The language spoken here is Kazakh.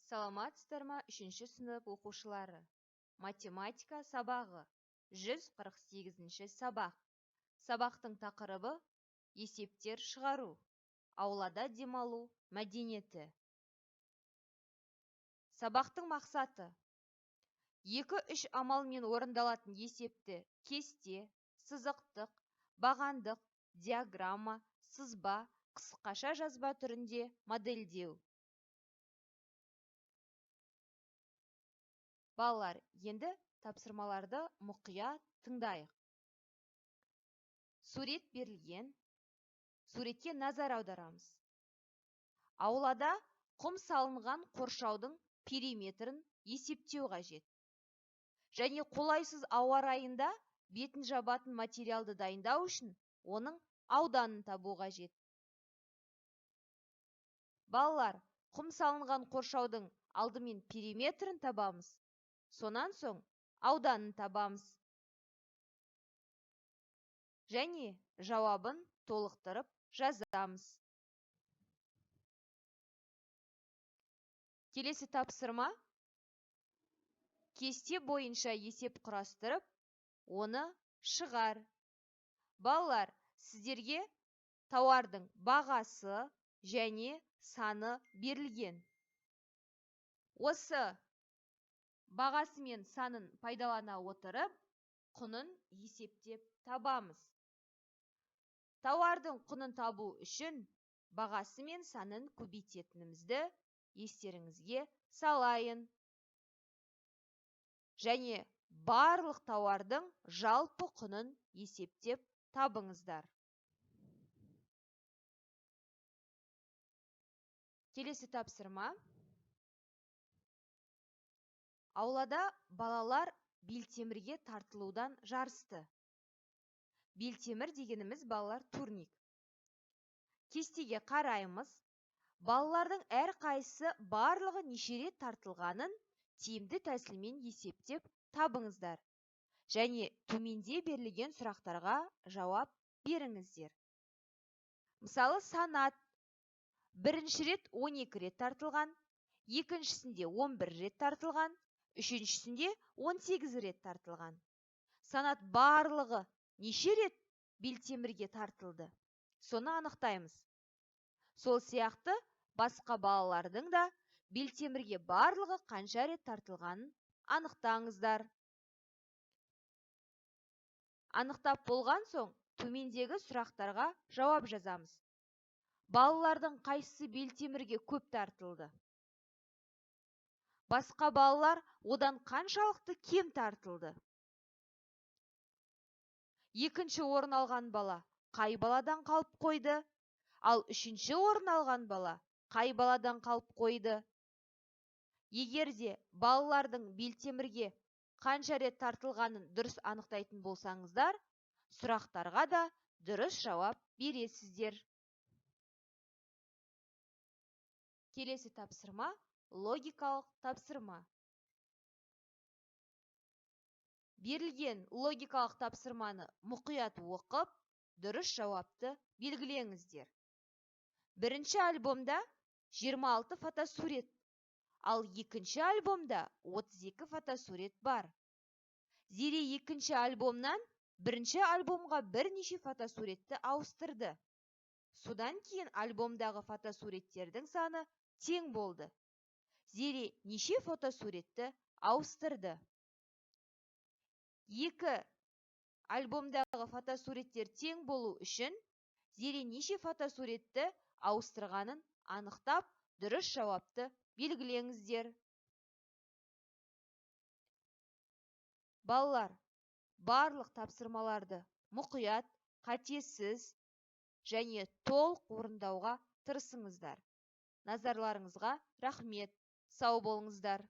Саламатсыздар ма, 3-ші сынып оқушылары? Математика сабағы. 148-ші сабақ. Сабақтың тақырыбы есептер шығару. Аулада демалу мәдениеті. Сабақтың мақсаты: 2-3 амалмен орындалатын есепті кесте, сызықтық, бағандық, диаграмма, сызба, қысқаша жазба түрінде модельдеу. Балалар, енді тапсырмаларды мұқият тыңдайық. Сурет берілген. Суретке назар аударамыз. Аулада құм салынған қоршаудың периметрін есептеу қажет. Және қолайсыз ауа райында бетін жабатын материалды дайындау үшін оның ауданын табу қажет. Балалар, құм салынған қоршаудың алдымен периметрін табамыз. Сонан соң ауданын табамыз. Және жауабын толықтырып жазамыз. Келесі тапсырма: кесте бойынша есеп құрастырып, оны шығар. Балалар, сіздерге тауардың бағасы және саны берілген. Осы бағасы мен санын пайдалана отырып, құнын есептеп табамыз. Тауардың құнын табу үшін бағасы мен санын көбейтетінімізді естеріңізге салайын. Және барлық тауардың жалпы құнын есептеп табыңыздар. Келесі тапсырма: аулада балалар белтемірге тартылудан жарысты. Белтемір дегеніміз балалар турник. Кестеге қараймыз. Балалардың әрқайсысы барлығы неше рет тартылғанын тиімді тәсілмен есептеп табыңыздар. Және төменде берілген сұрақтарға жауап беріңіздер. Мысалы, санат. Бірінші рет 12 рет тартылған, екіншісінде 11 рет тартылған, үшіншісінде 18 рет тартылған. Санат барлығы неше рет белтемірге тартылды? Соны анықтаймыз. Сол сияқты басқа балалардың да белтемірге барлығы қанша рет тартылғанын анықтаңыздар. Анықтап болған соң төмендегі сұрақтарға жауап жазамыз. Балалардың қайсысы белтемірге көп тартылды? Басқа балалар одан қаншалықты кем тартылды? Екінші орын алған бала қай баладан қалып қойды? Ал үшінші орын алған бала қай баладан қалып қойды? Егер де балалардың белтемірге қанша рет тартылғанын дұрыс анықтайтын болсаңыздар, сұрақтарға да дұрыс жауап бересіздер. Келесі тапсырма логикалық тапсырма. Берілген логикалық тапсырманы мұқият оқып, дұрыс жауапты белгілеңіздер. Бірінші альбомда 26 фотосурет, ал екінші альбомда 32 фотосурет бар. Зере екінші альбомнан бірінші альбомға бірнеше фотосуретті ауыстырды. Содан кейін альбомдағы фотосуреттердің саны тең болды. Зере неше фотосуретті ауыстырды? Екі альбомдағы фотосуреттер тең болу үшін Зере неше фотосуретті ауыстырғанын анықтап, дұрыс жауапты белгілеңіздер. Балалар, барлық тапсырмаларды мұқият, қатесіз және толық орындауға тырысыңыздар. Назарларыңызға рахмет. Сау болыңыздар.